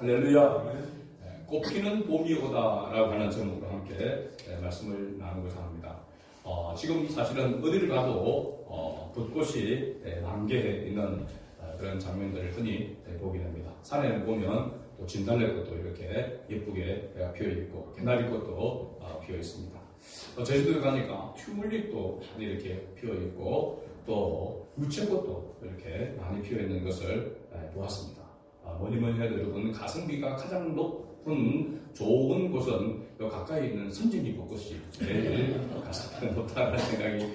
할렐루야. 꽃피는 봄이 오다라고 하는 제목으로 함께 말씀을 나누고자 합니다. 지금 사실은 어디를 가도 벚꽃이 만개해 있는 그런 장면들을 흔히 보게 됩니다. 산에 보면 또 진달래꽃도 이렇게 예쁘게 피어 있고 개나리꽃도 피어 있습니다. 제주도에 가니까 튤립도 이렇게 피어 있고 또 유채꽃도 이렇게 많이 피어 있는 것을 보았습니다. 뭐니 해도 여러분, 가성비가 가장 높은 좋은 곳은 가까이 있는 선진이 벚꽃이 제일 가성비가 높다는 생각이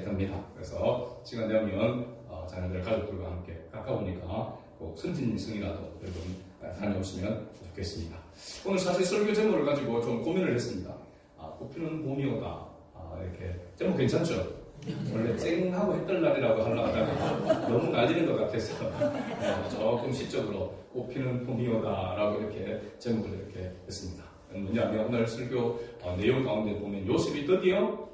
듭니다. 그래서 시간 되면 자녀들 가족들과 함께 가까우니까 꼭 선진성이라도 여러분 다녀오시면 좋겠습니다. 오늘 사실 설교 제목을 가지고 좀 고민을 했습니다. 꽃피는 봄이 오다. 이렇게 제목 괜찮죠? 원래 쨍하고 해떨날이라고 하려고 하다가 너무 날리는 것 같아서 조금 시적으로 꽃피는 봄이 오다라고 이렇게 제목을 이렇게 했습니다. 뭐냐면 오늘 설교 내용 가운데 보면 요셉이 드디어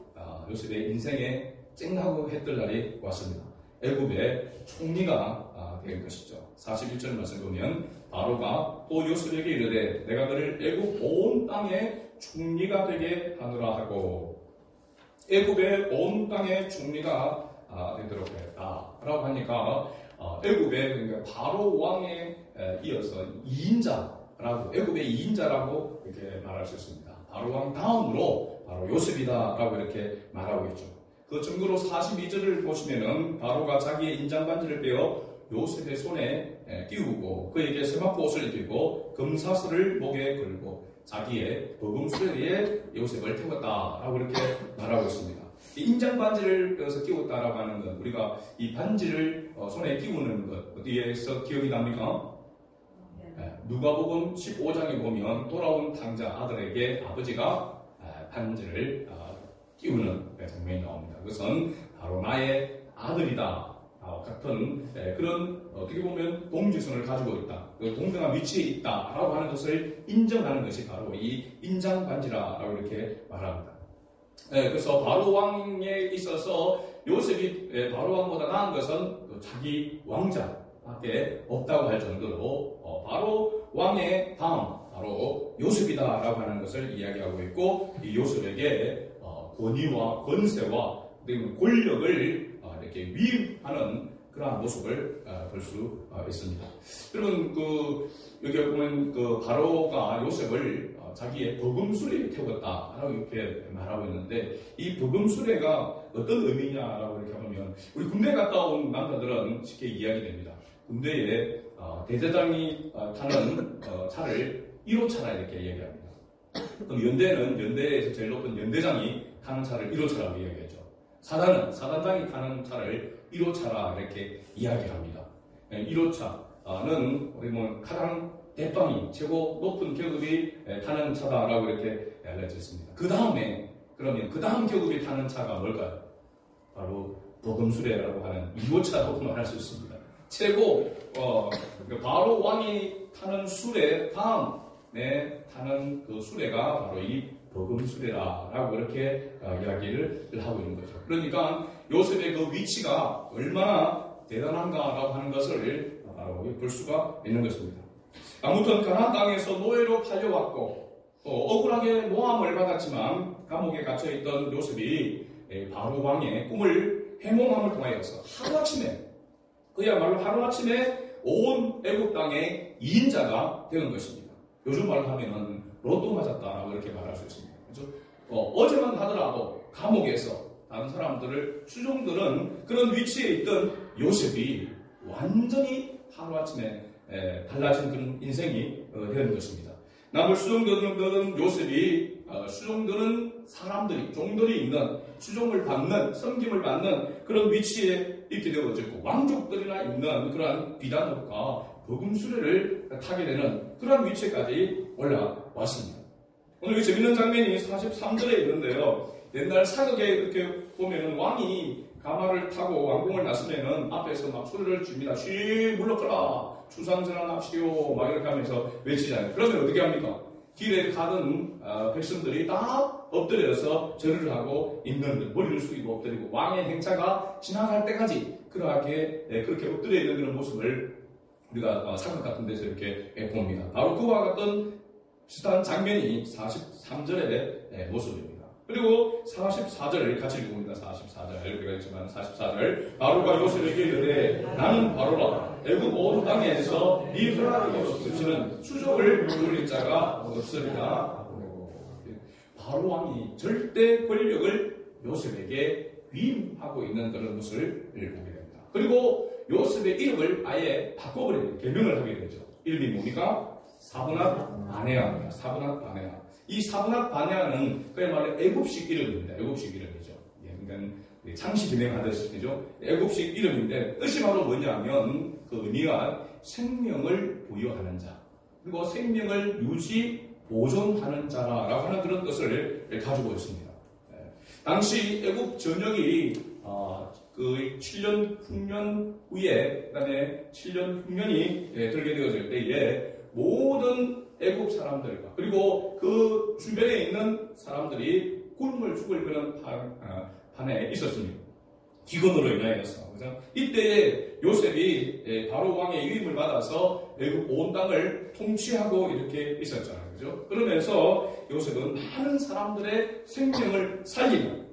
요셉의 인생에 쨍하고 해떨날이 왔습니다. 애굽의 총리가 된 것이죠. 41절 말씀 보면 바로가 또 요셉에게 이르되 내가 그를 애굽 온 땅에 총리가 되게 하노라 하고, 애굽의 온 땅의 총리가 되도록 했다라고 하니까 애굽의 그러니까 바로 왕에 이어서 2인자라고, 애굽의 2인자라고 이렇게 말할 수 있습니다. 바로 왕 다음으로 바로 요셉이다라고 이렇게 말하고 있죠. 그 증거로 42절을 보시면은 바로가 자기의 인장반지를 빼어 요셉의 손에 끼우고 그에게 세마포 옷을 입히고 금사슬을 목에 걸고 자기의 버금수레에 요셉을 태웠다라고 이렇게 말하고 있습니다. 이 인장반지를 빼어서 끼웠다라고 하는 것, 우리가 이 반지를 손에 끼우는 것 어디에서 기억이 납니까? 누가복음 15장에 보면 돌아온 탕자 아들에게 아버지가 반지를 끼우는 장면이 나옵니다. 그것은 바로 나의 아들이다 같은 그런 어떻게 보면 동지성을 가지고 있다, 동등한 위치에 있다라고 하는 것을 인정하는 것이 바로 이 인장반지라고 이렇게 말합니다. 그래서 바로 왕에 있어서 요셉이 바로 왕보다 나은 것은 자기 왕자밖에 없다고 할 정도로 바로 왕의 다음 바로 요셉이다라고 하는 것을 이야기하고 있고, 이 요셉에게 권위와 권세와 권력을 이렇게 위임하는 그러한 모습을 볼 수 있습니다. 여러분, 여기 보면 바로가 요셉을 자기의 버금수레에 태웠다라고 이렇게 말하고 있는데, 이 버금수레가 어떤 의미냐라고 이렇게 하면, 우리 군대 갔다 온 남자들은 쉽게 이야기됩니다. 군대에 대대장이 타는 차를 1호차라 이렇게 이야기합니다. 그럼 연대에서 제일 높은 연대장이 타는 차를 1호차라고 이야기하죠. 사단장이 타는 차를 1호차라 이렇게 이야기합니다. 1호차는 우리 가장 대빵이 최고 높은 계급이 타는 차다라고 이렇게 알려져 있습니다. 그 다음에 그러면 그 다음 계급이 타는 차가 뭘까요? 바로 버금수레라고 하는 2호차라고 말할 수 있습니다. 최고 바로 왕이 타는 수레 다음에 타는 그 수레가 바로 이 버금수레라고 이렇게 이야기를 하고 있는 거죠. 그러니까 요셉의 그 위치가 얼마나 대단한가라고 하는 것을 바로 볼 수가 있는 것입니다. 아무튼 가나안 땅에서 노예로 팔려왔고 또 억울하게 모함을 받았지만 감옥에 갇혀있던 요셉이 바로 왕의 꿈을 해몽함을 통하여서 그야말로 하루아침에 온 애굽 땅의 2인자가 되는 것입니다. 요즘 말로 하면은 로또 맞았다라고 이렇게 말할 수 있습니다. 그렇죠? 어제만 하더라도 감옥에서 다른 수종들은 그런 위치에 있던 요셉이 완전히 하루아침에 달라진 그런 인생이 되는 것입니다. 남을 수종들은 요셉이 수종들은 사람들이 종들이 있는 수종을 받는 섬김을 받는 그런 위치에 있게 되어졌고, 왕족들이나 있는 그러한 비단옷과 버금수레를 타게 되는 그러한 위치까지 올라왔습니다. 오늘 재밌는 장면이 43절에 있는데요. 옛날 사극에 이렇게 보면은 왕이 가마를 타고 왕궁을 나서면은 앞에서 막 소리를 줍니다. 물러가라, 주상전환합시오, 막 이렇게 하면서 외치잖아요. 그러면 어떻게 합니까? 길에 가는 백성들이 다 엎드려서 절을 하고 있는, 머리를 숙이고 엎드리고 왕의 행차가 지나갈 때까지 그렇게 엎드려 있는 그런 모습을 우리가 사극 같은 데서 이렇게 봅니다. 바로 그와 같은 비슷한 장면이 43절의 모습입니다. 그리고 44절 같이 읽어봅니다. 44절 우리가 읽지만 44절 바로가 요셉에게 이르되 나는 바로라 애굽 온 땅에서 네 허락이 없으시는 수족을 돌릴 자가 없으리라. 바로 왕이 절대 권력을 요셉에게 위임하고 있는 그런 모습을 보게 됩니다. 그리고 요셉의 이름을 아예 바꿔버립니다. 개명을 하게 되죠. 이름이 뭡니까? 사브낫 바네아입니다. 사브낫 바네아. 이 사브낫 바네아는 그야말로 애굽식 이름입니다. 애굽식 이름이죠. 그러니까 창시 기명하듯이 그죠? 애굽식 이름인데 뜻이 바로 뭐냐면 그 의미가 생명을 부여하는 자 그리고 생명을 유지 보존하는 자라고 하는 그런 뜻을 가지고 있습니다. 당시 애굽 전역이 그 7년 흉년 후에 그다음에 7년 흉년이 들게 되어질 때에 모든 애굽 사람들과 그리고 그 주변에 있는 사람들이 굶을 죽을 그런 판에 있었습니다. 기근으로 인하여서. 그죠? 이때에 요셉이 바로 왕의 위임을 받아서 애굽 온 땅을 통치하고 이렇게 있었잖아요. 그죠? 그러면서 요셉은 많은 사람들의 생명을 살리는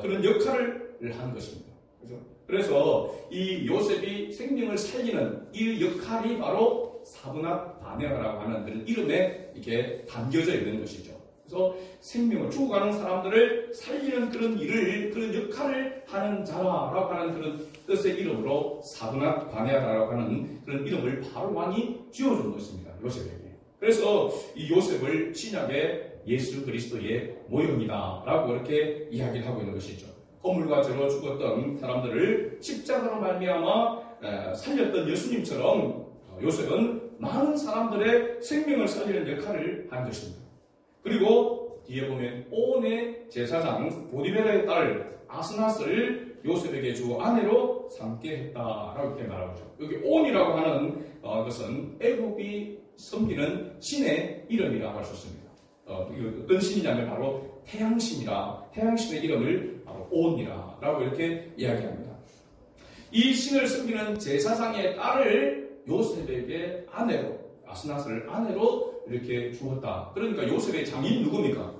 그런 역할을 한 것입니다. 그죠? 그래서 이 요셉이 생명을 살리는 이 역할이 바로 사브낫 바네아라고 하는 그런 이름에 이렇게 담겨져 있는 것이죠. 그래서 생명을 죽어가는 사람들을 살리는 그런 일을, 그런 역할을 하는 자라라고 하는 그런 뜻의 이름으로 사브낫 바네아라고 하는 그런 이름을 바로 왕이 지어준 것입니다. 요셉에게. 그래서 이 요셉을 신약의 예수 그리스도의 모형이다라고 이렇게 이야기를 하고 있는 것이죠. 허물과 죄로 죽었던 사람들을 십자가로 말미암아 살렸던 예수님처럼 요셉은 많은 사람들의 생명을 살리는 역할을 한 것입니다. 그리고 뒤에 보면 온의 제사장 보디베라의 딸 아스낫을 요셉에게 주 아내로 삼게 했다라고 이렇게 말하죠. 여기 온이라고 하는 것은 애굽이 섬기는 신의 이름이라고 할 수 있습니다. 어떤 신이냐면 바로 태양신의 이름을 바로 온이라고 이렇게 이야기합니다. 이 신을 섬기는 제사장의 딸을 요셉에게 아내로, 아스낫을 아내로 이렇게 주었다. 그러니까 요셉의 장인 누굽니까?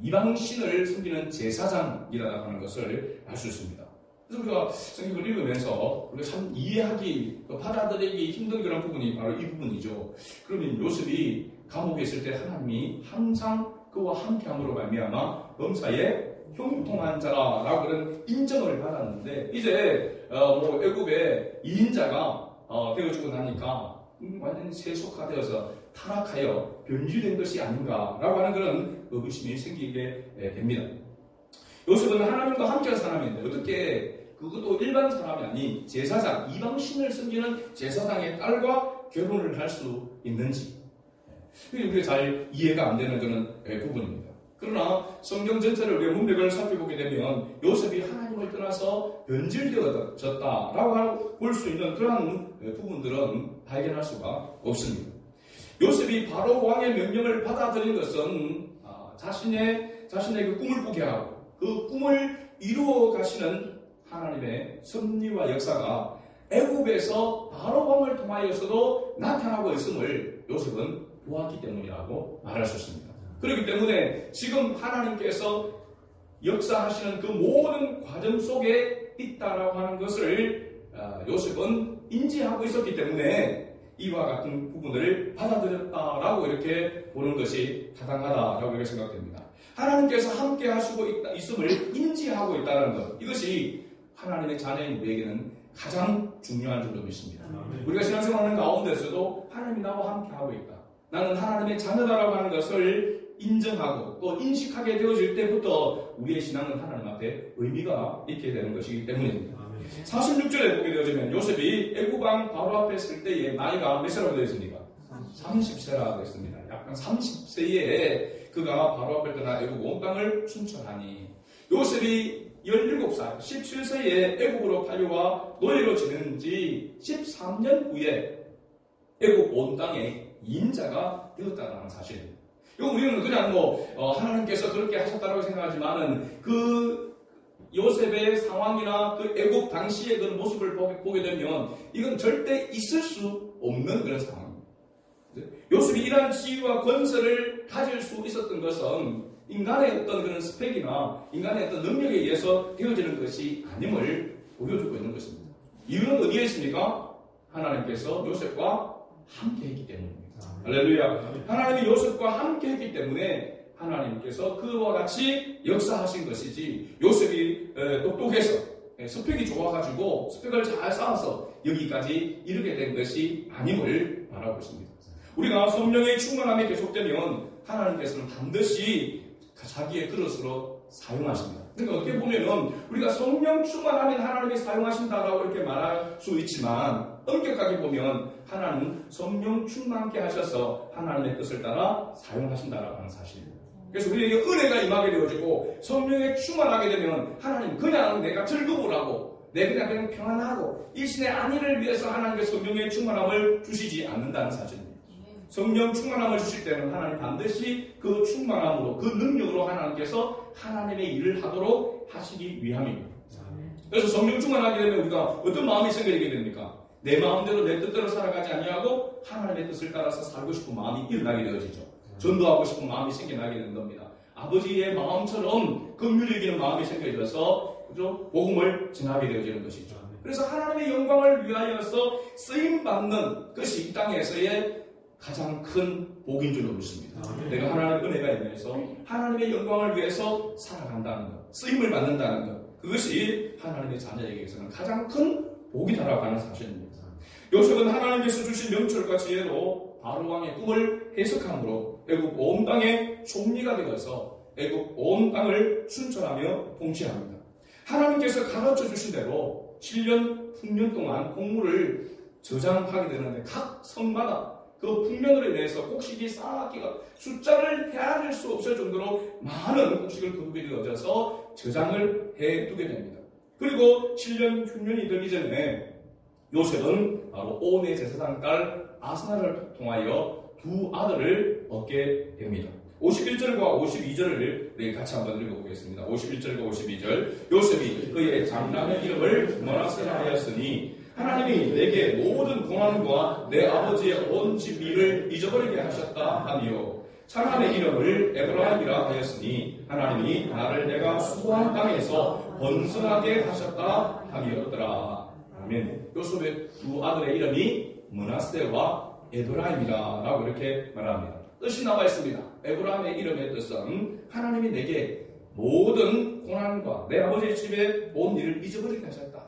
이방신을 섬기는 제사장이라고 하는 것을 알 수 있습니다. 그래서 우리가 성경을 읽으면서 우리가 참 이해하기, 받아들이기 힘든 그런 부분이 바로 이 부분이죠. 그러면 요셉이 감옥에 있을 때 하나님이 항상 그와 함께함으로 말미암아 범사에 형통한 자라라고 그런 인정을 받았는데 이제 애굽의 2인자가 되어지고 나니까 완전히 세속화되어서 타락하여 변질된 것이 아닌가라고 하는 그런 의구심이 생기게 됩니다. 요셉은 하나님과 함께한 사람인데 어떻게 그것도 일반 사람이 아닌 제사장, 이방신을 섬기는 제사장의 딸과 결혼을 할 수 있는지 우리가 잘 이해가 안 되는 그런 부분입니다. 그러나 성경 전체를 우리가 문맥을 살펴보게 되면 요셉이 하나님을 떠나서 변질되어졌다라고 볼 수 있는 그런 부분들은 발견할 수가 없습니다. 요셉이 바로 왕의 명령을 받아들인 것은 자신의 그 꿈을 꾸게 하고 그 꿈을 이루어 가시는 하나님의 섭리와 역사가 애굽에서 바로 왕을 통하여서도 나타나고 있음을 요셉은 보았기 때문이라고 말할 수 있습니다. 그렇기 때문에 지금 하나님께서 역사하시는 그 모든 과정 속에 있다라고 하는 것을 요셉은 인지하고 있었기 때문에 이와 같은 부분을 받아들였다라고 이렇게 보는 것이 타당하다라고 이렇게 생각됩니다. 하나님께서 함께 하시고 있음을 인지하고 있다는 것, 이것이 하나님의 자녀인 우리에게는 가장 중요한 줄로 믿습니다. 우리가 신앙생활하는 가운데서도 하나님이 나와 함께 하고 있다. 나는 하나님의 자녀다라고 하는 것을 인정하고 또 인식하게 되어질 때부터 우리의 신앙은 하나님 앞에 의미가 있게 되는 것이기 때문입니다. 46절에 보게 되어지면 요셉이 애굽왕 바로 앞에 있을 때의 나이가 몇 세라고 되어 있습니까? 30세라고 되어 있습니다. 약간 30세에 그가 바로 앞에 떠나 애굽 온 땅을 순찰하니 요셉이 17살, 17세에 애굽으로 팔려와 노예로 지낸 지 13년 후에 애굽 온 땅에 인자가 되었다는 사실입니다. 이거 우리는 그냥 하나님께서 그렇게 하셨다고 생각하지만은 그 요셉의 상황이나 그 애국 당시의 그런 모습을 보게 되면 이건 절대 있을 수 없는 그런 상황입니다. 요셉이 이러한 지위와 권세를 가질 수 있었던 것은 인간의 어떤 그런 스펙이나 인간의 어떤 능력에 의해서 되어지는 것이 아님을 보여주고 있는 것입니다. 이유는 어디에 있습니까? 하나님께서 요셉과 함께 했기 때문입니다. 할렐루야. 하나님이 요셉과 함께 했기 때문에 하나님께서 그와 같이 역사하신 것이지, 요셉이 똑똑해서 스펙이 좋아가지고 스펙을 잘 쌓아서 여기까지 이르게 된 것이 아님을 말하고 있습니다. 우리가 성령의 충만함이 계속되면 하나님께서는 반드시 자기의 그릇으로 사용하십니다. 그러니까 어떻게 보면은 우리가 성령 충만하면 하나님이 사용하신다라고 이렇게 말할 수 있지만, 엄격하게 보면 하나님은 성령 충만하게 하셔서 하나님의 뜻을 따라 사용하신다라고 하는 사실입니다. 그래서 우리에게 은혜가 임하게 되어지고 성령에 충만하게 되면 하나님 그냥 내가 즐거움을 하고 내가 그냥 평안하고 일신의 안위를 위해서 하나님의 성령의 충만함을 주시지 않는다는 사실입니다. 성령 충만함을 주실 때는 하나님 반드시 그 충만함으로, 그 능력으로 하나님께서 하나님의 일을 하도록 하시기 위함입니다. 그래서 성령 충만하게 되면 우리가 어떤 마음이 생기게 됩니까? 내 마음대로 내 뜻대로 살아가지 아니하고 하나님의 뜻을 따라서 살고 싶은 마음이 일어나게 되어지죠. 전도하고 싶은 마음이 생겨나게 된 겁니다. 아버지의 마음처럼 긍휼히 여기는 마음이 생겨져서 그죠? 복음을 전하게 되어지는 것이죠. 그래서 하나님의 영광을 위하여서 쓰임받는 것이 이 땅에서의 가장 큰 복인 줄 믿습니다. 내가 하나님의 은혜가 임해서 하나님의 영광을 위해서 살아간다는 것, 쓰임을 받는다는 것, 그것이 하나님의 자녀에게서는 가장 큰 복이다라고 하는 사실입니다. 요셉은 하나님께서 주신 명철과 지혜로 바로 왕의 꿈을 해석함으로 애국 온 땅의 총리가 되어서 애국 온 땅을 순찰하며 통치합니다. 하나님께서 가르쳐 주신 대로 7년 흉년 동안 곡물을 저장하게 되는데 각 성마다 그 풍년으로 인해서 곡식이 쌓기가 숫자를 헤아릴 수 없을 정도로 많은 곡식을 거두게 되어져서 저장을 해두게 됩니다. 그리고 7년 흉년이 되기 전에 요셉은 바로 온의 제사장 딸 아스나를 통하여 두 아들을 얻게 됩니다. 51절과 52절을 같이 한번 읽어보겠습니다. 51절과 52절. 요셉이 그의 장남의 이름을 므낫세라 하였으니 하나님이 내게 모든 고난과 내 아버지의 온 집 일을 잊어버리게 하셨다 하며, 장남의 이름을 에브라임이라 하였으니 하나님이 나를 내가 수고한 땅에서 번성하게 하셨다 하였더라. 아멘. 요셉의 두 아들의 이름이 므낫세와 에브라임이다 라고 이렇게 말합니다. 뜻이 나와 있습니다. 에브라임의 이름의 뜻은 하나님이 내게 모든 고난과 내 아버지의 집에 온 일을 잊어버리게 하셨다.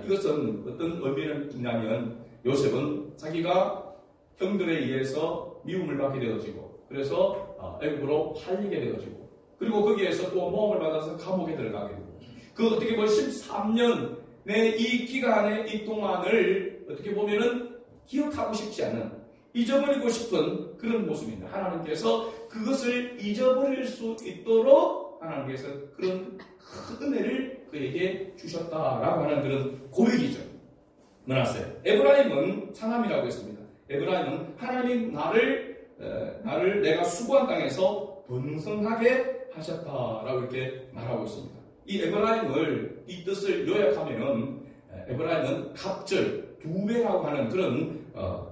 이것은 어떤 의미를 있냐면, 요셉은 자기가 형들에 의해서 미움을 받게 되어지고, 그래서 애국으로 팔리게 되어지고, 그리고 거기에서 또 모함을 받아서 감옥에 들어가게 되고, 그 어떻게 보면 13년의 이 기간의 이 동안을 어떻게 보면은 기억하고 싶지 않은, 잊어버리고 싶은 그런 모습입니다. 하나님께서 그것을 잊어버릴 수 있도록 하나님께서 그런 큰 은혜를 그에게 주셨다라고 하는 그런 고백이죠. 므낫세. 에브라임은 장남이라고 했습니다. 에브라임은 하나님 나를 내가 수고한 땅에서 번성하게 하셨다라고 이렇게 말하고 있습니다. 이 에브라임을, 이 뜻을 요약하면은 에브라임은 갑절, 2배라고 하는 그런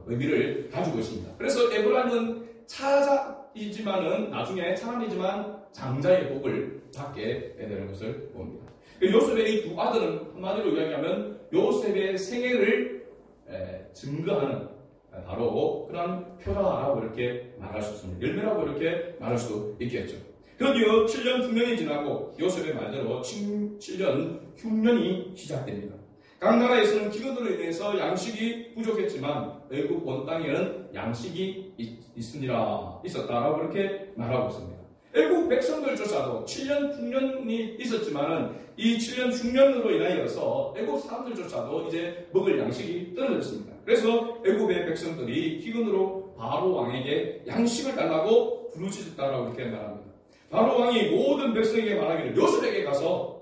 의미를 가지고 있습니다. 그래서 에브라임은 차자이지만은 나중에 차남이지만 장자의 복을 받게 되는 것을 봅니다. 요셉의 이 두 아들은 한마디로 이야기하면 요셉의 생애를 증거하는 바로 그런 표라라고 이렇게 말할 수 있습니다. 열매라고 이렇게 말할 수 있겠죠. 드디어 7년 흉년이 지나고 요셉의 말대로 7년 흉년이 시작됩니다. 각 나라에서는 기근으로 인해서 양식이 부족했지만 애국 온 땅에는 양식이 있었다라고 이렇게 말하고 있습니다. 애국 백성들조차도 7년 흉년이 있었지만은 이 7년 흉년으로 인하여서 애국 사람들조차도 이제 먹을 양식이 떨어졌습니다. 그래서 애국의 백성들이 기근으로 바로 왕에게 양식을 달라고 부르짖었다라고 이렇게 말합니다. 바로 왕이 모든 백성에게 말하기를 요셉에게 가서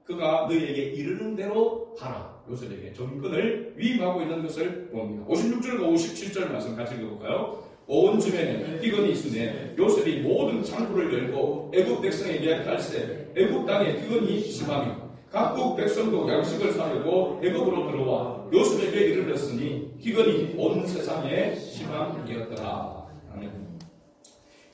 그가 너희에게 이르는 대로 하라. 요셉에게 정권을 위임하고 있는 것을 봅니다. 56절과 57절 말씀 같이 읽어볼까요? 온 주변에 기근이 있으니 요셉이 모든 창구를 열고 애국 백성에게 갈새 애국 땅에 기근이 심하며 각국 백성도 양식을 사려고 애굽으로 들어와 요셉에게 이르렀으니 기근이 온 세상에 심함이었더라. 아멘.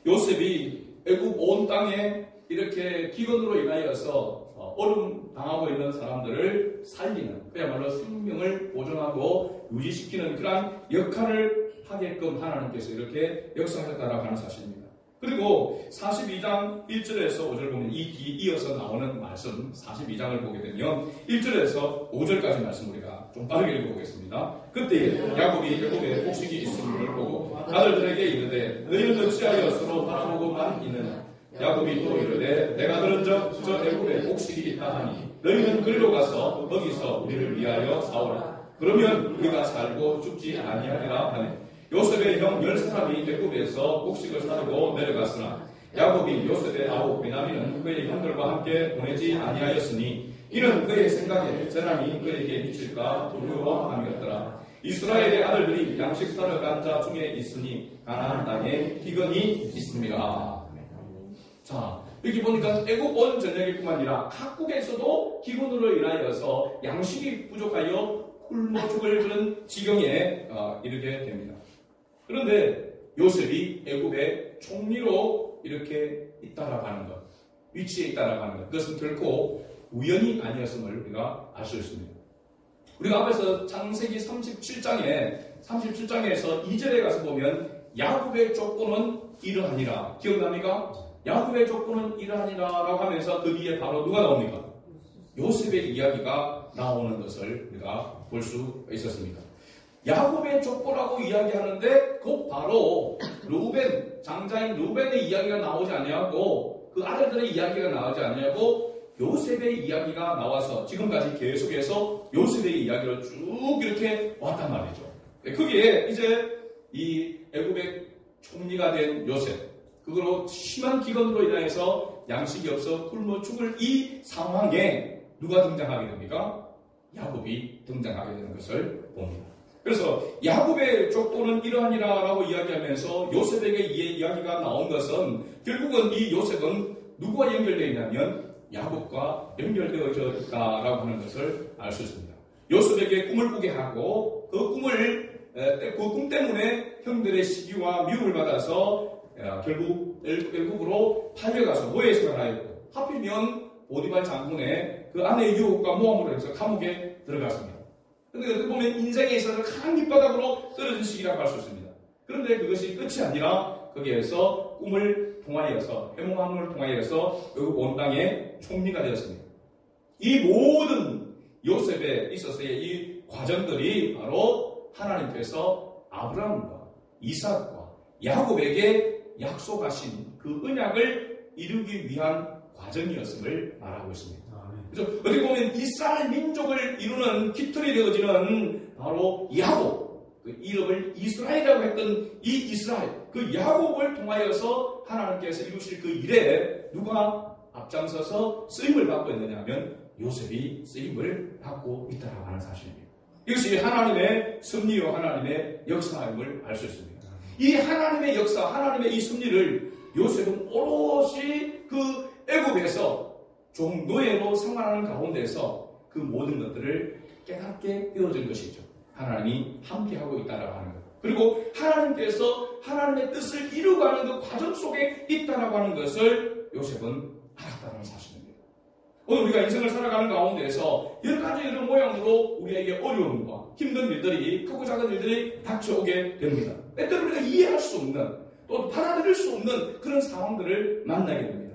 요셉이 애굽 온 땅에 이렇게 기근으로 인하여서 어려움 당하고 있는 사람들을 살리는, 그야말로 생명을 보존하고 유지시키는 그러한 역할을 하게끔 하나님께서 이렇게 역사하셨다라고 하는 사실입니다. 그리고 42장 1절에서 5절 보면 이어서 나오는 말씀 42장을 보게 되면 1절에서 5절까지 말씀 우리가 좀 빠르게 읽어보겠습니다. 그때 야곱이 애굽에 곡식이 있음을 보고 아들들에게 이르되 너희는 어찌하여 서로 바라보고만 있느냐. 야곱이 또 이르되 내가 들은 저 애굽에 곡식이 있다 하니 너희는 그리로 가서 거기서 우리를 위하여 사오라. 그러면 우리가 살고 죽지 아니하리라 하네. 요셉의 형 10사람이 애굽에서 곡식을 사려고 내려갔으나 야곱이 요셉의 아우 베냐민은 그의 형들과 함께 보내지 아니하였으니 이는 그의 생각에 재난이 그에게 미칠까 두려워함이었더라. 이스라엘의 아들들이 양식 사러 간 자 중에 있으니 가나안 땅에 기근이 있습니다. 자, 여기 보니까 애굽 온 전역뿐만 아니라 각국에서도 기근으로 인하여서 양식이 부족하여 굶어 죽을 그런 지경에 이르게 됩니다. 그런데 요셉이 애굽의 총리로 이렇게 있다라고 하는 것, 위치에 있다라고 하는 것, 그것은 결코 우연이 아니었음을 우리가 알 수 있습니다. 우리가 앞에서 창세기 37장에서 2절에 가서 보면 야곱의 조건은 이러하니라. 기억납니까? 야곱의 조건은 이러하니라라고 하면서 그 뒤에 바로 누가 나옵니까? 요셉의 이야기가 나오는 것을 우리가 볼 수 있었습니다. 야곱의 족보라고 이야기하는데 곧 바로 루벤, 장자인 루벤의 이야기가 나오지 아니하고 그 아들들의 이야기가 나오지 아니하고 요셉의 이야기가 나와서 지금까지 계속해서 요셉의 이야기를 쭉 이렇게 왔단 말이죠. 거기에 이제 이 애굽의 총리가 된 요셉, 그거로 심한 기근으로 인해서 양식이 없어 굶어 죽을 이 상황에 누가 등장하게 됩니까? 야곱이 등장하게 되는 것을 봅니다. 그래서 야곱의 족보는 이러하니라라고 이야기하면서 요셉에게 이야기가 나온 것은 결국은 이 요셉은 누구와 연결되어 있냐면 야곱과 연결되어져 있다라고 하는 것을 알 수 있습니다. 요셉에게 꿈을 꾸게 하고 그 꿈 때문에 형들의 시기와 미움을 받아서 결국 애굽으로 팔려가서 노예 생활하였고 하필이면 보디발 장군의 그 아내의 유혹과 모함으로 해서 감옥에 들어갔습니다. 그런데 보면 인생에 있어서 가장 밑바닥으로 떨어진 시기라고 할 수 있습니다. 그런데 그것이 끝이 아니라 거기에서 꿈을 통하여서 해몽함을 통하여서 애굽 온 땅의 총리가 되었습니다. 이 모든 요셉에 있어서의 이 과정들이 바로 하나님께서 아브라함과 이삭과 야곱에게 약속하신 그 언약을 이루기 위한 과정이었음을 말하고 있습니다. 그래서 어떻게 보면 이스라엘 민족을 이루는 깃털이 되어지는 바로 야곱, 그 이름을 이스라엘이라고 했던 이 이스라엘, 그 야곱을 통하여서 하나님께서 이루실 그 일에 누가 앞장서서 쓰임을 받고 있느냐 하면 요셉이 쓰임을 받고 있다고 하는 사실입니다. 이것이 하나님의 섭리요 하나님의 역사임을 알 수 있습니다. 이 하나님의 역사, 하나님의 이 섭리를 요셉은 오롯이 그 애굽에서 종노예로 생활하는 가운데서 그 모든 것들을 깨닫게 되어진 것이죠. 하나님이 함께하고 있다라고 하는 것. 그리고 하나님께서 하나님의 뜻을 이루어가는 그 과정 속에 있다라고 하는 것을 요셉은 알았다는 사실입니다. 오늘 우리가 인생을 살아가는 가운데서 여러 가지 이런 모양으로 우리에게 어려움과 힘든 일들이, 크고 작은 일들이 닥쳐오게 됩니다. 때때로 우리가 이해할 수 없는, 또 받아들일 수 없는 그런 상황들을 만나게 됩니다.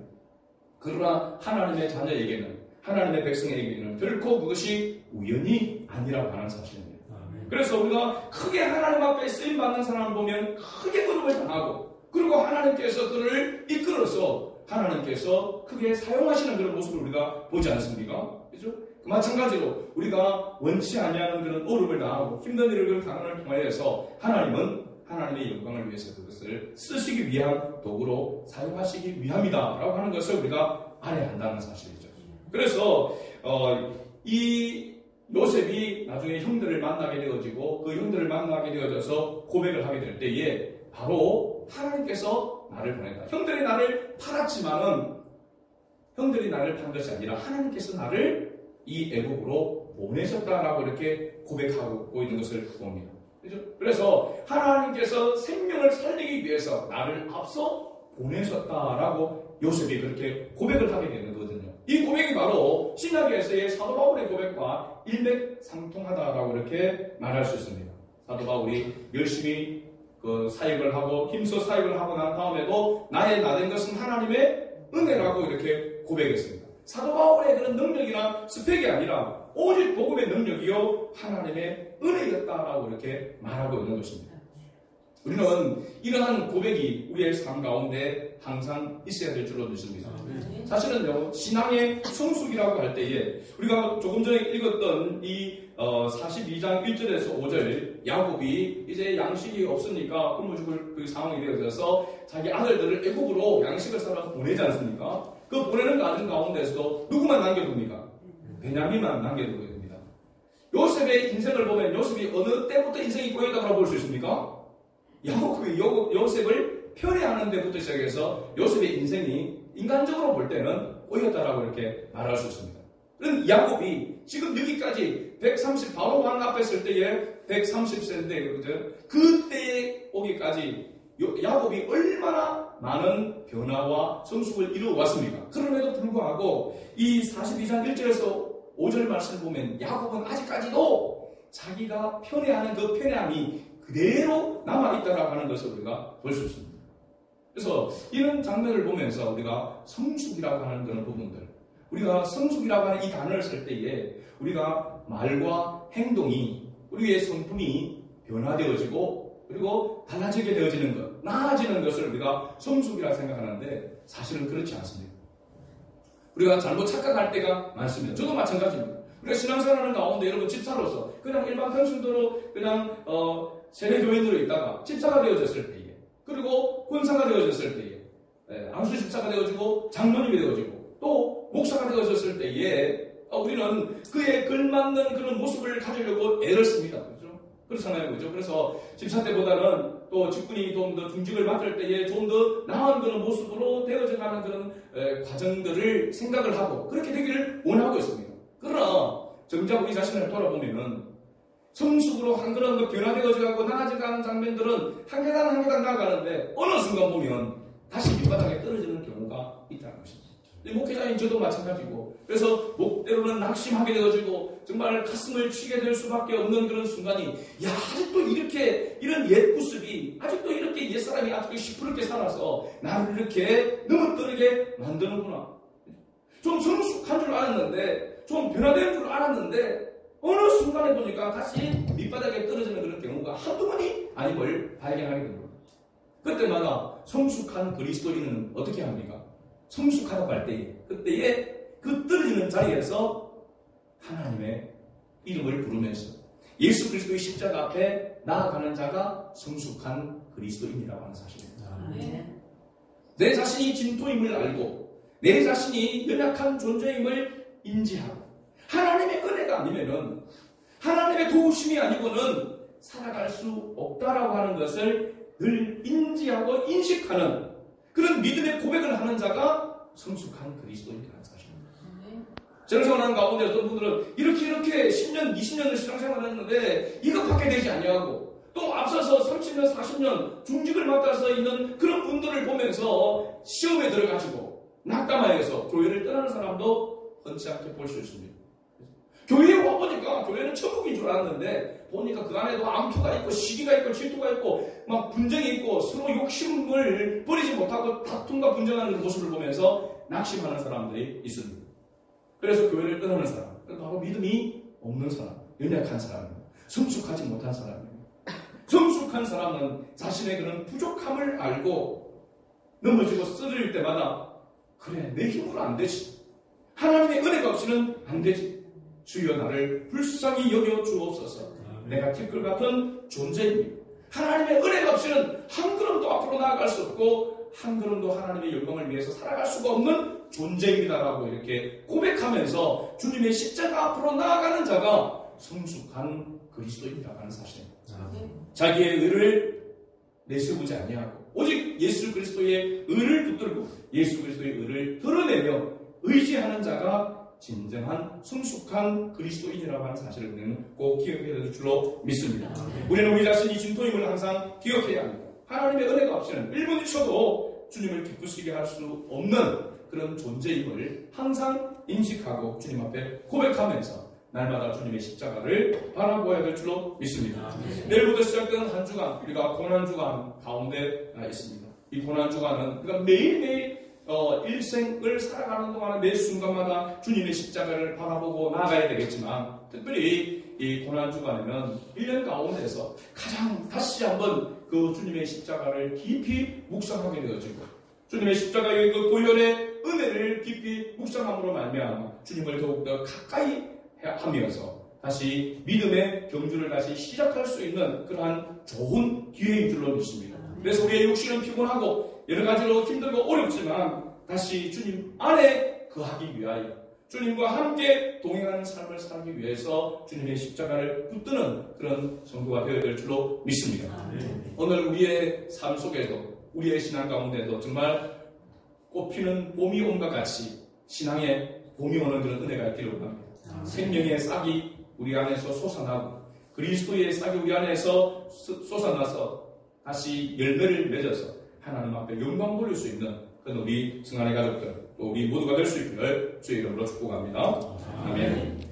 그러나 하나님의 자녀에게는, 하나님의 백성에게는 결코 그것이 우연이 아니라고 하는 사실입니다. 그래서 우리가 크게 하나님 앞에 쓰임받는 사람을 보면 크게 어려움을 당하고, 그리고 하나님께서 그를 이끌어서 하나님께서 크게 사용하시는 그런 모습을 우리가 보지 않습니까? 그죠? 마찬가지로 우리가 원치 아니하는 그런 어려움을 당하고 힘든 일을 당하는 통하여서 하나님은 하나님의 영광을 위해서 그것을 쓰시기 위한 도구로 사용하시기 위함이다라고 하는 것을 우리가 알아야 한다는 사실이죠. 그래서 이 요셉이 나중에 형들을 만나게 되어지고 그 형들을 만나게 되어져서 고백을 하게 될 때에 바로 하나님께서 나를 보낸다. 형들이 나를 팔았지만은 형들이 나를 판 것이 아니라 하나님께서 나를 이 애국으로 보내셨다라고 이렇게 고백하고 있는 것을 봅니다. 그래서 하나님께서 생명을 살리기 위해서 나를 앞서 보내셨다라고 요셉이 그렇게 고백을 하게 되는 거거든요. 이 고백이 바로 신약에서의 사도 바울의 고백과 일맥상통하다라고 이렇게 말할 수 있습니다. 사도 바울이 열심히 그 사역을 하고 힘써 사역을 하고 난 다음에도 나의 나된 것은 하나님의 은혜라고 이렇게 고백했습니다. 사도 바울의 그런 능력이나 스펙이 아니라 오직 복음의 능력이요 하나님의 은혜였다라고 이렇게 말하고 있는 것입니다. 우리는 이러한 고백이 우리의 삶 가운데 항상 있어야 될 줄로 믿습니다. 사실은요, 신앙의 성숙이라고 할 때에 우리가 조금 전에 읽었던 이 42장 1절에서 5절 야곱이 이제 양식이 없으니까 굶어 죽을 그 상황이 되어져서 자기 아들들을 애굽으로 양식을 사러 보내지 않습니까? 그 보내는 과정 가운데서도 누구만 남겨둡니까? 베냐민만 남겨두게 됩니다. 요셉의 인생을 보면 요셉이 어느 때부터 인생이 꼬였다고 볼 수 있습니까? 야곱이 요셉을 편애하는 데부터 시작해서 요셉의 인생이 인간적으로 볼 때는 꼬였다라고 이렇게 말할 수 있습니다. 그럼 야곱이 지금 여기까지 130 바로 왕 앞에 설 때에 130세인데 그때에 오기까지 야곱이 얼마나 많은 변화와 성숙을 이루어왔습니까? 그럼에도 불구하고 이 42장 1절에서 5절 말씀을 보면 야곱은 아직까지도 자기가 편애하는 그 편애함이 그대로 남아있다라고 하는 것을 우리가 볼 수 있습니다. 그래서 이런 장면을 보면서 우리가 성숙이라고 하는 그런 부분들, 우리가 성숙이라고 하는 이 단어를 쓸 때에 우리가 말과 행동이 우리의 성품이 변화되어지고 그리고 달라지게 되어지는 것, 나아지는 것을 우리가 성숙이라고 생각하는데 사실은 그렇지 않습니다. 우리가 잘못 착각할 때가 많습니다. 저도 마찬가지입니다. 우리가 신앙생활하는 가운데 여러분 집사로서 그냥 일반 평신도로 그냥 세례교인으로 있다가 집사가 되어졌을 때에 그리고 권사가 되어졌을 때에 안수 집사가 되어지고 장로님이 되어지고 또 목사가 되어졌을 때에 우리는 그에 걸맞는 그런 모습을 가지려고 애를 씁니다. 그렇죠? 그렇잖아요. 그렇죠? 그래서 집사 때보다는 또 직분이 좀 더 중직을 맡을 때에 좀 더 나은 그런 모습으로 되어져가는 그런 과정들을 생각을 하고 그렇게 되기를 원하고 있습니다. 그러나 정작 우리 자신을 돌아보면은 성숙으로 한 걸음 더 변화되어져가고 나아져가는 장면들은 한 계단 한 계단 나아가는데 어느 순간 보면 다시 밑바닥에 떨어지는 경우가 있다는 것입니다. 목회자인 저도 마찬가지고 그래서 때로는 낙심하게 되어지고 정말 가슴을 치게 될 수밖에 없는 그런 순간이 야 아직도 이렇게 이런 옛 모습이 아직도 이렇게 옛사람이 아직도 시퍼렇게 살아서 나를 이렇게 넘어뜨리게 만드는구나. 좀 성숙한 줄 알았는데 좀 변화된 줄 알았는데 어느 순간에 보니까 다시 밑바닥에 떨어지는 그런 경우가 한두 번이 아님을 발견하게 됩니다. 그때마다 성숙한 그리스도인은 어떻게 합니까? 성숙하다고 할 때에 그때에 그 떨어지는 자리에서 하나님의 이름을 부르면서 예수 그리스도의 십자가 앞에 나아가는 자가 성숙한 그리스도인이라고 하는 사실입니다. 내 자신이 진토임을 알고 내 자신이 연약한 존재임을 인지하고 하나님의 은혜가 아니면은 하나님의 도우심이 아니고는 살아갈 수 없다라고 하는 것을 늘 인지하고 인식하는 그런 믿음의 고백을 하는 자가 성숙한 그리스도인이라는 사실입니다. 신앙생활하는 가운데 어떤 분들은 이렇게 10년, 20년을 신앙생활을 했는데 이것밖에 되지 아니하고 또 앞서서 30년, 40년 중직을 맡아서 있는 그런 분들을 보면서 시험에 들어가지고 낙담하여서 교회를 떠나는 사람도 흔치 않게 볼 수 있습니다. 교회에 와보니까 교회는 천국인 줄 알았는데 보니까 그 안에도 암투가 있고 시기가 있고 질투가 있고 막 분쟁이 있고 서로 욕심을 버리지 못하고 다툼과 분쟁하는 모습을 보면서 낙심하는 사람들이 있습니다. 그래서 교회를 떠나는 사람, 바로 믿음이 없는 사람, 연약한 사람입니다. 성숙하지 못한 사람입니다. 성숙한 사람은 자신의 그런 부족함을 알고 넘어지고 쓰러질 때마다 그래 내 힘으로 안 되지, 하나님의 은혜가 없이는 안 되지, 주여 나를 불쌍히 여겨 주옵소서. 내가 티끌 같은 존재입니다. 하나님의 은혜가 없이는 한 걸음도 앞으로 나아갈 수 없고 한 걸음도 하나님의 영광을 위해서 살아갈 수가 없는 존재입니다라고 이렇게 고백하면서 주님의 십자가 앞으로 나아가는 자가 성숙한 그리스도인이라고 하는 사실입니다. 자기의 의를 내세우지 아니하고 오직 예수 그리스도의 의를 붙들고 예수 그리스도의 의를 드러내며 의지하는 자가 진정한 성숙한 그리스도인이라고 하는 사실을 우리는 꼭 기억해야 될 줄로 믿습니다. 우리는 우리 자신이 진토임을 항상 기억해야 합니다. 하나님의 은혜가 없이는 1분 1초도 주님을 기쁘시게 할 수 없는 그런 존재임을 항상 인식하고 주님 앞에 고백하면서 날마다 주님의 십자가를 바라보아야 될 줄로 믿습니다. 내일부터 시작되는 한 주간, 우리가 고난주간 가운데 있습니다. 이 고난주간은 우리가 매일매일 일생을 살아가는 동안 매 순간마다 주님의 십자가를 바라보고 나아가야 되겠지만, 특별히 이 고난주간에는 1년 가운데서 가장 다시 한번 그 주님의 십자가를 깊이 묵상하게 되어지고, 주님의 십자가의 그 보혈의 은혜를 깊이 묵상함으로 말미암아 주님을 더욱더 가까이 하면서 다시 믿음의 경주를 다시 시작할 수 있는 그러한 좋은 기회인 줄로 믿습니다. 그래서 우리의 육신은 피곤하고 여러 가지로 힘들고 어렵지만 다시 주님 안에 거하기 위하여, 주님과 함께 동행하는 삶을 살기 위해서 주님의 십자가를 붙드는 그런 성도가 되어야 될 줄로 믿습니다. 오늘 우리의 삶 속에도, 우리의 신앙 가운데도 정말 꽃피는 봄이 온과 같이 신앙에 봄이 오는 그런 은혜가 있기를 원합니다. 생명의 싹이 우리 안에서 솟아나고 그리스도의 싹이 우리 안에서 솟아나서 다시 열매를 맺어서 하나님 앞에 영광 돌릴 수 있는 그런 우리 승환의 가족들, 또 우리 모두가 될 수 있기를 주의 이름으로 축복합니다. 아멘.